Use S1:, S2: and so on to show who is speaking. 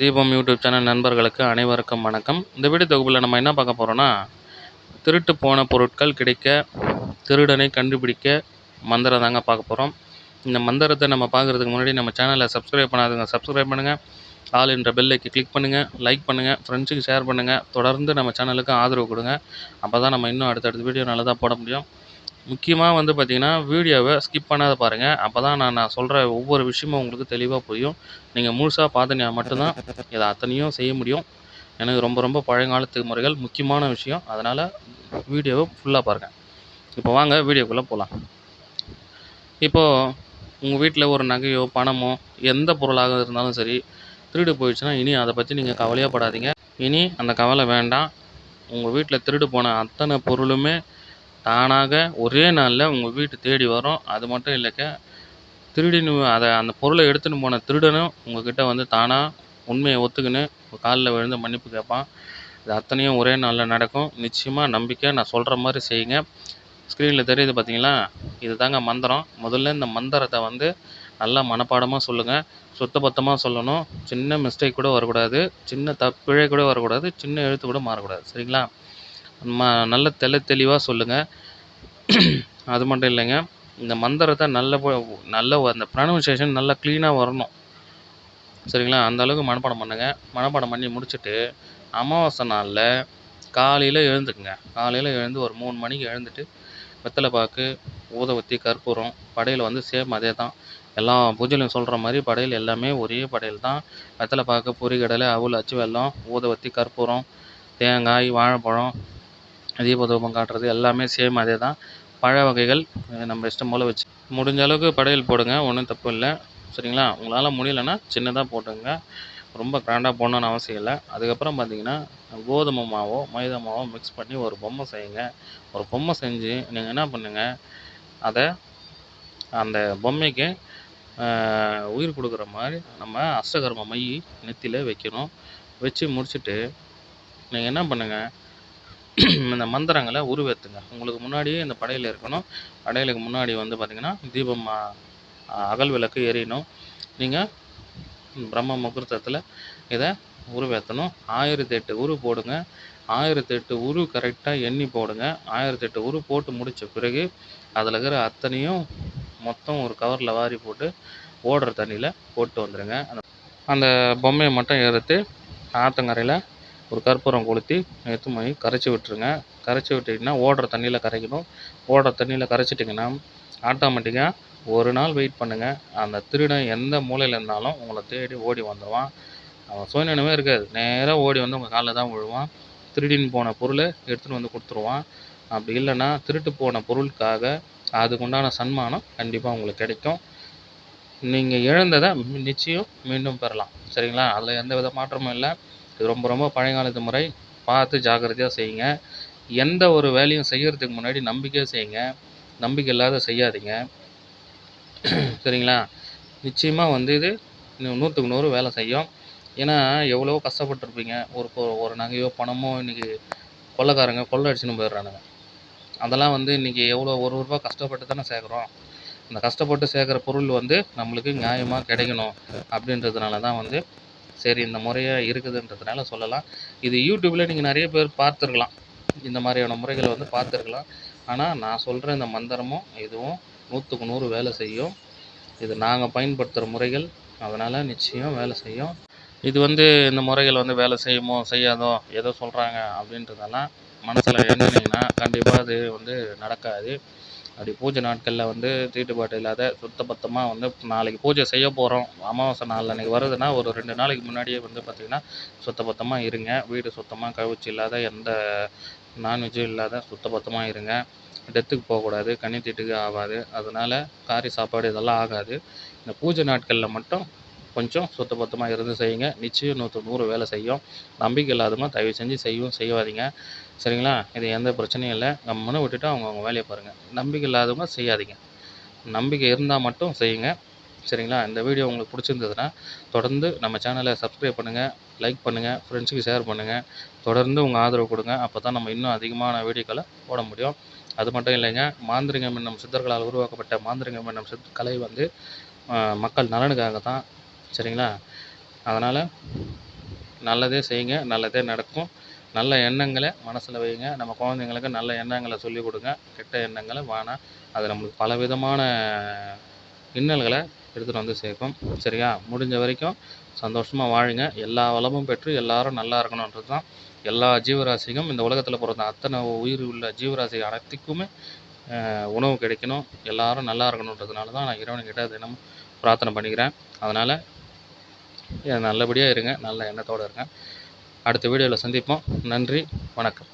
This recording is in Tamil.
S1: தீபம் யூடியூப் சேனல் நண்பர்களுக்கு அனைவருக்கும் வணக்கம். இந்த வீடியோ தொகுப்பில் நம்ம என்ன பார்க்க போகிறோன்னா, திருட்டு போன பொருட்கள் கிடைக்க, திருடனை கண்டுபிடிக்க மந்திரம் தாங்க பார்க்க போகிறோம். இந்த மந்திரத்தை நம்ம பார்க்குறதுக்கு முன்னாடி நம்ம சேனலை சப்ஸ்கிரைப் பண்ணாதுங்க சப்ஸ்கிரைப் பண்ணுங்கள். ஆல் என்ற பெல்லைக்கு கிளிக் பண்ணுங்கள், லைக் பண்ணுங்கள், ஃப்ரெண்ட்ஸுக்கு ஷேர் பண்ணுங்கள். தொடர்ந்து நம்ம சேனலுக்கு ஆதரவு கொடுங்க. அப்போ தான் நம்ம இன்னும் அடுத்தடுத்த வீடியோ நல்லதாக போட முடியும். முக்கியமாக பார்த்திங்கன்னா, வீடியோவை ஸ்கிப் பண்ணாத பாருங்கள். அப்போ தான் நான் சொல்கிற ஒவ்வொரு விஷயமும் உங்களுக்கு தெளிவாக புரியும். நீங்கள் முழுசாக பார்த்தீங்கன்னா மட்டும்தான் இதை அத்தனையும் செய்ய முடியும். எனக்கு ரொம்ப ரொம்ப பழங்காலத்து முறைகள் முக்கியமான விஷயம். அதனால் வீடியோவை ஃபுல்லாக பாருங்கள். இப்போ வாங்க வீடியோக்குள்ளே போகலாம். இப்போது உங்கள் வீட்டில் ஒரு நகையோ பணமோ எந்த பொருளாக இருந்தாலும் சரி திருடு போயிடுச்சுன்னா, இனி அதை பற்றி நீங்கள் கவலையாக படாதீங்க. இனி அந்த கவலை வேண்டாம். உங்கள் வீட்டில் திருடு போன அத்தனை பொருளுமே தானாக ஒரே நாளில் உங்கள் வீட்டு தேடி வரும். அது மட்டும் இல்லைக்க, அந்த பொருளை எடுத்துன்னு போன திருடனும் உங்கள்கிட்ட தானாக உண்மையை ஒத்துக்கின்னு காலில் விழுந்து மன்னிப்பு கேட்பான். இது அத்தனையும் ஒரே நாளில் நடக்கும். நிச்சயமாக நம்பிக்கை. நான் சொல்கிற மாதிரி செய்யுங்க. ஸ்க்ரீனில் தெரியுது பார்த்தீங்களா, இது தாங்க மந்திரம். முதல்ல இந்த மந்திரத்தை நல்லா மனப்பாடமாக சொல்லுங்கள். சுத்தபத்தமாக சொல்லணும். சின்ன மிஸ்டேக் கூட வரக்கூடாது, சின்ன பிழை கூட வரக்கூடாது, சின்ன எழுத்து கூட மாறக்கூடாது. சரிங்களா? நல்ல தெளிவாக சொல்லுங்கள். அது மட்டும் இல்லைங்க, இந்த மந்திரத்தை நல்ல அந்த ப்ரொனவுன்சியேஷன் நல்லா க்ளீனாக வரணும். சரிங்களா? அந்த அளவுக்கு மனப்பாடம் பண்ணுங்கள். மனப்பாடம் பண்ணி முடிச்சுட்டு அமாவாசை நாளில் காலையில் எழுந்துக்குங்க. காலையில் எழுந்து ஒரு 3 மணிக்கு எழுந்துட்டு வெத்தலை பாக்கு, ஊதுவத்தி, கற்பூரம், படையல் சேம் அதே தான். எல்லா பூஜையிலையும் சொல்கிற மாதிரி படையல் எல்லாமே ஒரே படையல் தான். வெத்தலை பாக்கு, பொரிகடலை, அவுள், அச்சு வெல்லம், ஊதுவத்தி, கற்பூரம், தேங்காய், வாழைப்பழம், தீபதூபம் காட்டுறது எல்லாமே சேம் அதே தான். பழ வகைகள் நம்ம இஷ்டம் போல் வச்சு முடிஞ்ச அளவுக்கு படையல் போடுங்க. ஒன்றும் தப்பு இல்லை. சரிங்களா? உங்களால் முடியலைன்னா சின்னதாக போட்டுங்க. ரொம்ப கிராண்டாக போடணுன்னு அவசியம் இல்லை. அதுக்கப்புறம் பார்த்தீங்கன்னா, கோதுமை மாவோ மைதா மாவோ மிக்ஸ் பண்ணி ஒரு பொம்மை செய்யுங்க. ஒரு பொம்மை செஞ்சு நீங்கள் என்ன பண்ணுங்கள், அந்த பொம்மைக்கு உயிர் கொடுக்குற மாதிரி நம்ம அஷ்டகர்ம மை நெத்தியில் வைக்கணும். வச்சு முடிச்சுட்டு நீங்கள் என்ன பண்ணுங்கள், இந்த மந்திரங்களை உருவேற்றுங்க. உங்களுக்கு முன்னாடியே இந்த படையல் இருக்கணும். படையலுக்கு முன்னாடி பார்த்திங்கன்னா தீபம், அகல் விளக்கு எரியணும். நீங்கள் பிரம்ம முகூர்த்தத்தில் இதை உருவேற்றணும். 1008 உரு போடுங்க. 1008 உரு கரெக்டாக எண்ணி போடுங்க. 1008 உரு போட்டு முடித்த பிறகு அதில் இருக்கிற அத்தனையும் மொத்தம் ஒரு கவரில் வாரி போட்டு ஓடுற தண்ணியில் போட்டு வந்துடுங்க. அந்த பொம்மையை மட்டும் எடுத்து ஆற்றங்கரையில் ஒரு கற்பூரம் கொளுத்தி எடுத்து போய் கரைச்சி விட்டுருங்க. கரைச்சி விட்டிங்கன்னா ஓடுற தண்ணியில் கரைக்கணும். ஓடுற தண்ணியில் கரைச்சிட்டிங்கன்னா ஆட்டோமேட்டிக்காக ஒரு நாள் வெயிட் பண்ணுங்கள். அந்த திருடன் எந்த மூலையில் இருந்தாலும் உங்களை தேடி ஓடி வந்துடுவான். அவன் சுயநினைவே இருக்காது. நேராக ஓடி உங்கள் காலில் தான் விழுவான். திருடின்னு போன பொருளை எடுத்துகிட்டு கொடுத்துருவான். அப்படி இல்லைன்னா திருட்டு போன பொருளுக்காக அதுக்குண்டான சன்மானம் கண்டிப்பாக உங்களுக்கு கிடைக்கும். நீங்கள் இழந்ததை நிச்சயம் மீண்டும் பெறலாம். சரிங்களா? அதில் எந்த வித மாற்றமும் இல்லை. இது ரொம்ப ரொம்ப பழையகாலத்து முறை. பார்த்து ஜாக்கிரதையாக செய்யுங்க. எந்த ஒரு வேலையும் செய்கிறதுக்கு முன்னாடி நம்பிக்கையாக செய்யுங்க. நம்பிக்கை இல்லாத செய்யாதீங்க. சரிங்களா? நிச்சயமாக இது 100க்கு 100 வேலை செய்யும். ஏன்னா எவ்வளோ கஷ்டப்பட்டுருப்பீங்க. ஒரு நகையோ பணமோ இன்றைக்கி கொள்ளைக்காரங்க கொள்ளை அடிச்சுன்னு போயிடுறானுங்க. அதெல்லாம் இன்றைக்கி எவ்வளோ ரூபா கஷ்டப்பட்டு தானே சேர்க்குறோம். அந்த கஷ்டப்பட்டு சேர்க்குற பொருள் நம்மளுக்கு நியாயமாக கிடைக்கணும் அப்படின்றதுனால தான் சரி இந்த முறையாக இருக்குதுன்றதுனால சொல்லலாம். இது யூடியூப்பில் நீங்கள் நிறைய பேர் பார்த்துருக்கலாம். இந்த மாதிரியான முறைகளை பார்த்துருக்கலாம். ஆனால் நான் சொல்கிற இந்த மந்திரமும் இதுவும் 100க்கு 100 வேலை செய்யும். இது நாங்கள் பயன்படுத்துகிற முறைகள். அதனால் நிச்சயம் வேலை செய்யும். இது இந்த முறைகள் வேலை செய்யுமோ செய்யாதோ ஏதோ சொல்கிறாங்க அப்படின்றதெல்லாம் மனசில் எண்ணினீங்கன்னா கண்டிப்பாக அது நடக்காது. அப்படி பூஜை நாட்களில் தீட்டுப்பாட்டு இல்லாத சுத்தபத்தமாக நாளைக்கு பூஜை செய்ய போகிறோம், அமாவாசை நாளில் அன்றைக்கி வருதுன்னா ஒரு 2 நாளைக்கு முன்னாடியே பார்த்திங்கன்னா சுத்தபத்தமாக இருங்க. வீடு சுத்தமாக கழிச்சு இல்லாத எந்த நான்வெஜ்ஜும் இல்லாத சுத்தபத்தமாக இருங்க. டெத்துக்கு போகக்கூடாது, கன்னி தீட்டுக்கு ஆகாது. அதனால் காரி சாப்பாடு இதெல்லாம் ஆகாது. இந்த பூஜை நாட்களில் மட்டும் கொஞ்சம் சுத்தபத்தமாக இருந்து செய்யுங்க. நிச்சயம் 100க்கு 100 வேலை செய்யும். நம்பிக்கை இல்லாதவங்க தயவு செஞ்சு செய்யாதீங்க. சரிங்களா? இது எந்த பிரச்சனையும் இல்லை. கம்முன்னு விட்டுட்டு அவங்க வேலையை பாருங்கள். நம்பிக்கை இல்லாதவங்க செய்யாதீங்க. நம்பிக்கை இருந்தால் மட்டும் செய்யுங்க. சரிங்களா? இந்த வீடியோ உங்களுக்கு பிடிச்சிருந்ததுன்னா தொடர்ந்து நம்ம சேனலை சப்ஸ்கிரைப் பண்ணுங்கள், லைக் பண்ணுங்கள், ஃப்ரெண்ட்ஸுக்கு ஷேர் பண்ணுங்கள். தொடர்ந்து உங்கள் ஆதரவு கொடுங்க. அப்போ தான் நம்ம இன்னும் அதிகமான வீடியோக்களை போட முடியும். அது மட்டும் இல்லைங்க, மாந்திரிகம் என்னும் சித்தர்களால் உருவாக்கப்பட்ட மாந்திரிகம் என்னும் கலை மக்கள் நலனுக்காக தான். சரிங்களா? அதனால் நல்லதே செய்யுங்க, நல்லதே நடக்கும். நல்ல எண்ணங்களை மனசில் வைங்க. நம்ம குழந்தைங்களுக்கு நல்ல எண்ணங்களை சொல்லிக் கொடுங்க. கெட்ட எண்ணங்களை வேணாம். அது நம்மளுக்கு பலவிதமான இன்னல்களை எடுத்துகிட்டு வந்து சேர்க்கும். சரியா? முடிஞ்ச வரைக்கும் சந்தோஷமாக வாழுங்க. எல்லா வளமும் பெற்று எல்லாரும் நல்லா இருக்கணுன்றது தான் எல்லா ஜீவராசிக்கும், இந்த உலகத்தில் பிறந்த அத்தனை உயிர் உள்ள ஜீவராசி அனைத்துக்குமே உணவு கிடைக்கணும், எல்லாரும் நல்லா இருக்கணுன்றதுனால தான் நான் இறைவன்கிட்ட தினமும் பிரார்த்தனை பண்ணிக்கிறேன். அதனால் நல்லபடியாக இருங்க, நல்ல எண்ணத்தோடு இருங்க. அடுத்த வீடியோவில் சந்திப்போம். நன்றி, வணக்கம்.